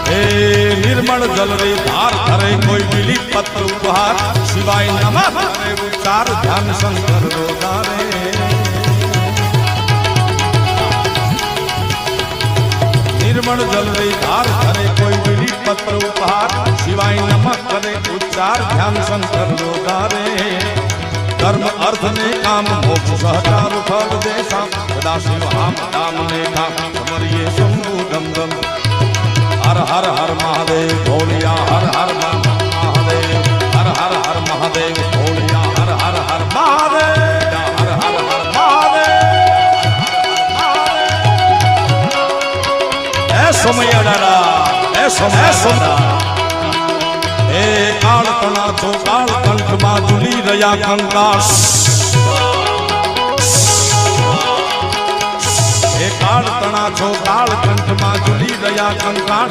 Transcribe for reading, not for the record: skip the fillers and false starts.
निर्मल जल रे धार धरे कोई बिली पत्र उपहार शिवाय नमः करे उच्चार ध्यान शंकर रोदारे निर्मल जल रे धार धरे कोई बिली पत्र उपहार शिवाय नमः करे उच्चार ध्यान शंकर रोदारे कर्म अर्थ ने काम मोक्ष सहचार फल देशा सदा शिव हम नाम ने काम समरिये शंभु दम दम हर हर हर महादेव भोलिया हर हर महादेव हर हर हर महादेव भोलिया हर हर हर महादेव हर हर हर महादेव ए समय डारा ए समय सोना ए काल तना तो काल कंठ माजुली रया कंकाश ए काल तना तो काल कंठ माजुली रया कंकाश